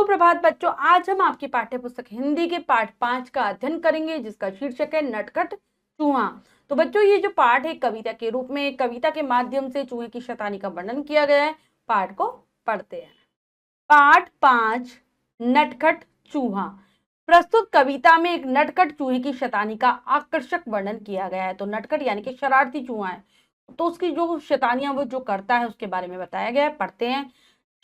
सुप्रभात बच्चों, आज हम आपकी पाठ्य पुस्तक हिंदी के पाठ 5 का अध्ययन करेंगे, जिसका शीर्षक है नटखट चूहा। तो बच्चों, ये जो पाठ है कविता के रूप में, कविता के माध्यम से चूहे की शैतानी का वर्णन किया गया है। पाठ को पढ़ते हैं। पाठ 5, नटखट चूहा। प्रस्तुत कविता में एक नटखट चूहे की शैतानी का आकर्षक वर्णन किया गया है। तो नटखट यानी कि शरारती चूहा है, तो उसकी जो शैतानियां वो जो करता है उसके बारे में बताया गया है। पढ़ते हैं।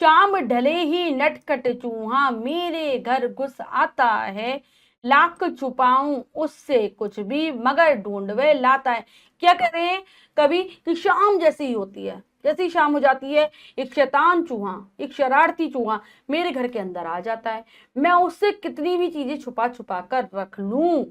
शाम ढले ही नटखट चूहा मेरे घर घुस आता है, लाख छुपाऊं उससे कुछ भी मगर ढूंढ वे लाता है। क्या कह रहे हैं कवि कि शाम जैसी ही होती है, जैसी शाम हो जाती है, एक शैतान चूहा, एक शरारती चूहा मेरे घर के अंदर आ जाता है। मैं उससे कितनी भी चीजें छुपा छुपा कर रख लूं,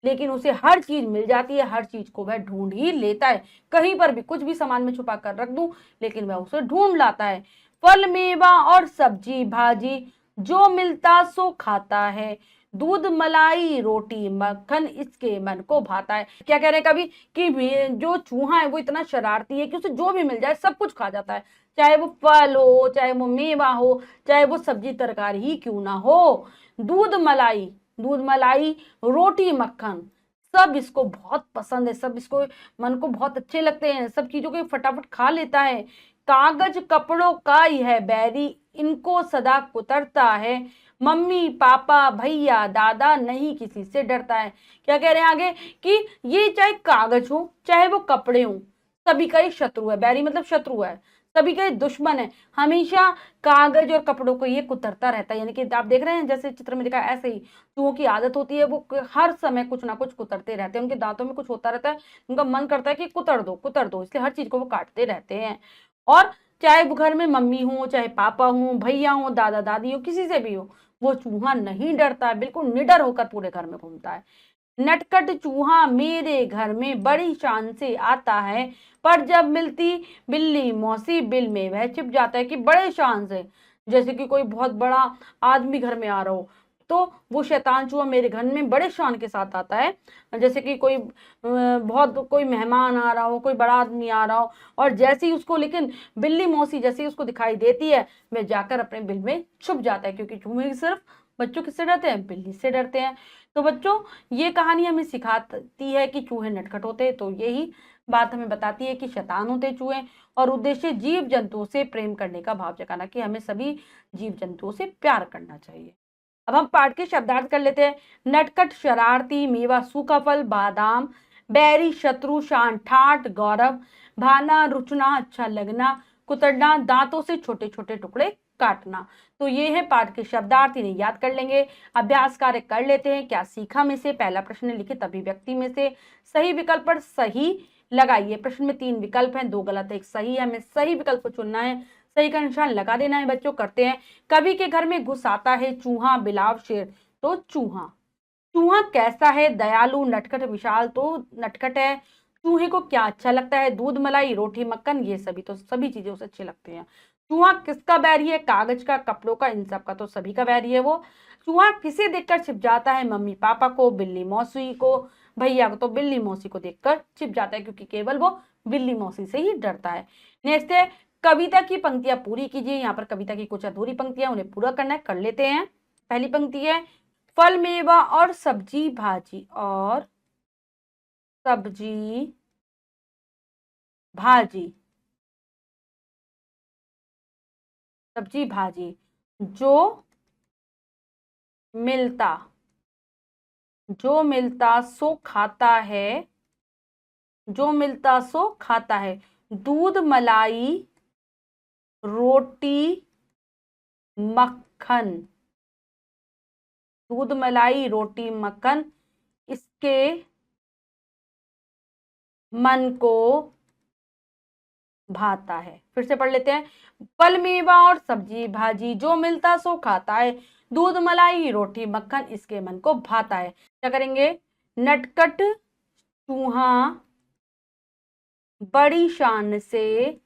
लेकिन उसे हर चीज मिल जाती है, हर चीज को वह ढूंढ ही लेता है। कहीं पर भी कुछ भी सामान में छुपा कर रख दूं, लेकिन वह उसे ढूंढ लाता है। फल मेवा और सब्जी भाजी जो मिलता सो खाता है, दूध मलाई रोटी मक्खन इसके मन को भाता है। क्या कह रहे हैं कभी कि जो चूहा है वो इतना शरारती है कि उसे जो भी मिल जाए सब कुछ खा जाता है, चाहे वो फल हो, चाहे वो मेवा हो, चाहे वो सब्जी तरकारी ही क्यों ना हो। दूध मलाई रोटी मक्खन सब इसको बहुत पसंद है, सब इसको मन को बहुत अच्छे लगते हैं, सब चीजों को फटाफट खा लेता है। कागज कपड़ों का यह बैरी इनको सदा कुतरता है, मम्मी पापा भैया दादा नहीं किसी से डरता है। क्या कह रहे हैं आगे कि ये चाहे कागज हो चाहे वो कपड़े हो, सभी का ही शत्रु है। बैरी मतलब शत्रु है, सभी का दुश्मन है। हमेशा कागज और कपड़ों को ये कुतरता रहता है, यानी कि आप देख रहे हैं जैसे चित्र में दिखा ऐसे ही चूहों की आदत होती है, वो हर समय कुछ ना कुछ कुतरते रहते हैं। उनके दांतों में कुछ होता रहता है, उनका मन करता है कि कुतर दो, इसलिए हर चीज को वो काटते रहते हैं। और चाहे वो घर में मम्मी हो, चाहे पापा हो, भैया हो, दादा दादी हो, किसी से भी हो, वो चूहा नहीं डरता है, बिल्कुल निडर होकर पूरे घर में घूमता है। नटखट चूहा मेरे घर में बड़ी शान से आता है, पर जब मिलती बिल्ली मौसी बिल में वह छिप जाता है। कि बड़े शान से, जैसे कि कोई बहुत बड़ा आदमी घर में आ रहा हो, तो वो शैतान चूहा मेरे घर में बड़े शान के साथ आता है। जैसे कि कोई बहुत कोई मेहमान आ रहा हो, कोई बड़ा आदमी आ रहा हो, और जैसे ही उसको, लेकिन बिल्ली मौसी जैसे ही उसको दिखाई देती है, वह जाकर अपने बिल में छुप जाता है, क्योंकि चूहे सिर्फ बच्चों किससे डरते हैं? बिल्ली से डरते हैं। तो बच्चों, ये कहानी हमें सिखाती है कि चूहे नटखट होते हैं, तो यही बात हमें बताती है कि शैतान होते चूहे, और उद्देश्य जीव जंतुओं से प्रेम करने का भाव जगाना, कि हमें सभी जीव जंतुओं से प्यार करना चाहिए। अब हम पाठ के शब्दार्थ कर लेते हैं। नटखट शरारती, मेवा सूखा फल बादाम, बैरी शत्रु, शान ठाट गौरव, भाना रुचना अच्छा लगना, कुतरना दांतों से छोटे छोटे टुकड़े काटना। तो ये है पाठ के शब्दार्थ, इन्हें याद कर लेंगे। अभ्यास कार्य कर लेते हैं। क्या सीखा में से पहला प्रश्न लिखित अभिव्यक्ति में से सही विकल्प पर सही लगाइए। प्रश्न में 3 विकल्प हैं, 2 गलत है, 1 सही है। हमें सही विकल्प को चुनना है, सही का निशान लगा देना है। बच्चों करते हैं। कवि के घर में घुस आता है चूहा बिलाव शेर, तो चूहा। चूहा कैसा है? दयालु, नटखट, विशाल, तो नटखट है। चूहे को क्या अच्छा लगता है? दूध मलाई रोटी मक्खन, ये सभी, तो सभी चीजें उसे अच्छी लगती हैं। चूहा किसका बैरी है? कागज का, कपड़ों का, इन सब का, तो सभी का बैरी है वो। चूहा किसे देखकर छिप जाता है? मम्मी पापा को, बिल्ली मौसी को, भैया को, तो बिल्ली मौसी को देखकर छिप जाता है, क्योंकि केवल वो बिल्ली मौसी से ही डरता है। नेक्स्ट है, कविता की पंक्तियां पूरी कीजिए। यहाँ पर कविता की कुछ अधूरी पंक्तियां, उन्हें पूरा करना है, कर लेते हैं। पहली पंक्ति है, फल मेवा और सब्जी भाजी, और सब्जी भाजी, सब्जी भाजी जो मिलता, जो मिलता सो खाता है, जो मिलता सो खाता है, दूध मलाई रोटी मक्खन, दूध मलाई रोटी मक्खन इसके मन को भाता है। फिर से पढ़ लेते हैं। फल मेवा और सब्जी भाजी जो मिलता सो खाता है, दूध मलाई रोटी मक्खन इसके मन को भाता है। क्या करेंगे? नटखट चूहा बड़ी शान से,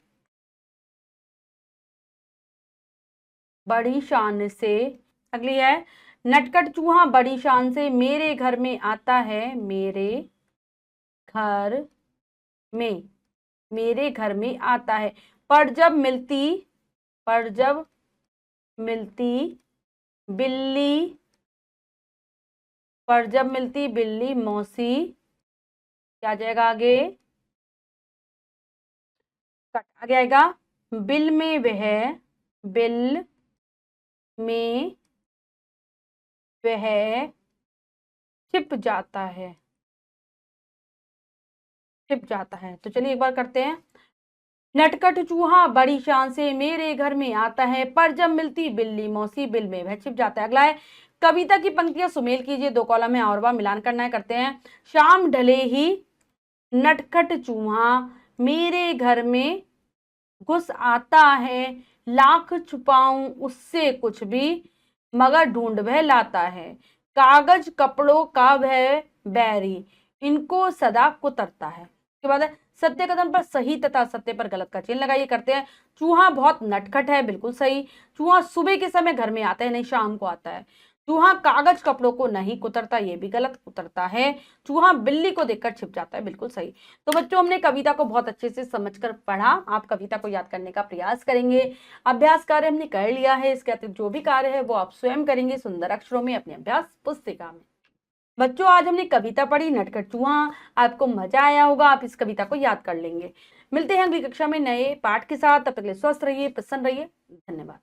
बड़ी शान से, अगली है, नटखट चूहा बड़ी शान से मेरे घर में आता है, मेरे घर में, मेरे घर में आता है, पर जब मिलती, पर जब मिलती बिल्ली पर जब मिलती बिल्ली मौसी, क्या आ जाएगा आगे, कट आगे आएगा, बिल में वह, बिल में वह छिप जाता है, छिप जाता है। तो चलिए एक बार करते हैं। नटखट चूहा बड़ी शान से मेरे घर में आता है, पर जब मिलती बिल्ली मौसी बिल में वह छिप जाता है। अगला है, कविता की पंक्तियां सुमेल कीजिए, 2 कॉलम है और वह मिलान करना है। करते हैं। शाम ढले ही नटखट चूहा मेरे घर में घुस आता है, लाख छुपाऊं उससे कुछ भी, मगर ढूंढ वह लाता है। कागज कपड़ों का वह बैरी, इनको सदा कुतरता है। उसके बाद है, सत्य कथन पर सही तथा सत्य पर गलत का चिन्ह लगाइए। करते हैं। चूहा बहुत नटखट है, बिल्कुल सही। चूहा सुबह के समय घर में आता है, नहीं शाम को आता है। चूहा कागज कपड़ों को नहीं कुतरता, ये भी गलत, कुतरता है। चूहा बिल्ली को देखकर छिप जाता है, बिल्कुल सही। तो बच्चों हमने कविता को बहुत अच्छे से समझकर पढ़ा। आप कविता को याद करने का प्रयास करेंगे। अभ्यास कार्य हमने कर लिया है, इसके अतिरिक्त जो भी कार्य है वो आप स्वयं करेंगे सुंदर अक्षरों में अपनी अभ्यास पुस्तिका में। बच्चों आज हमने कविता पढ़ी नटखट चूहा। आपको मजा आया होगा, आप इस कविता को याद कर लेंगे। मिलते हैं अगली कक्षा में नए पाठ के साथ। तब तक के लिए स्वस्थ रहिए, प्रसन्न रहिए। धन्यवाद।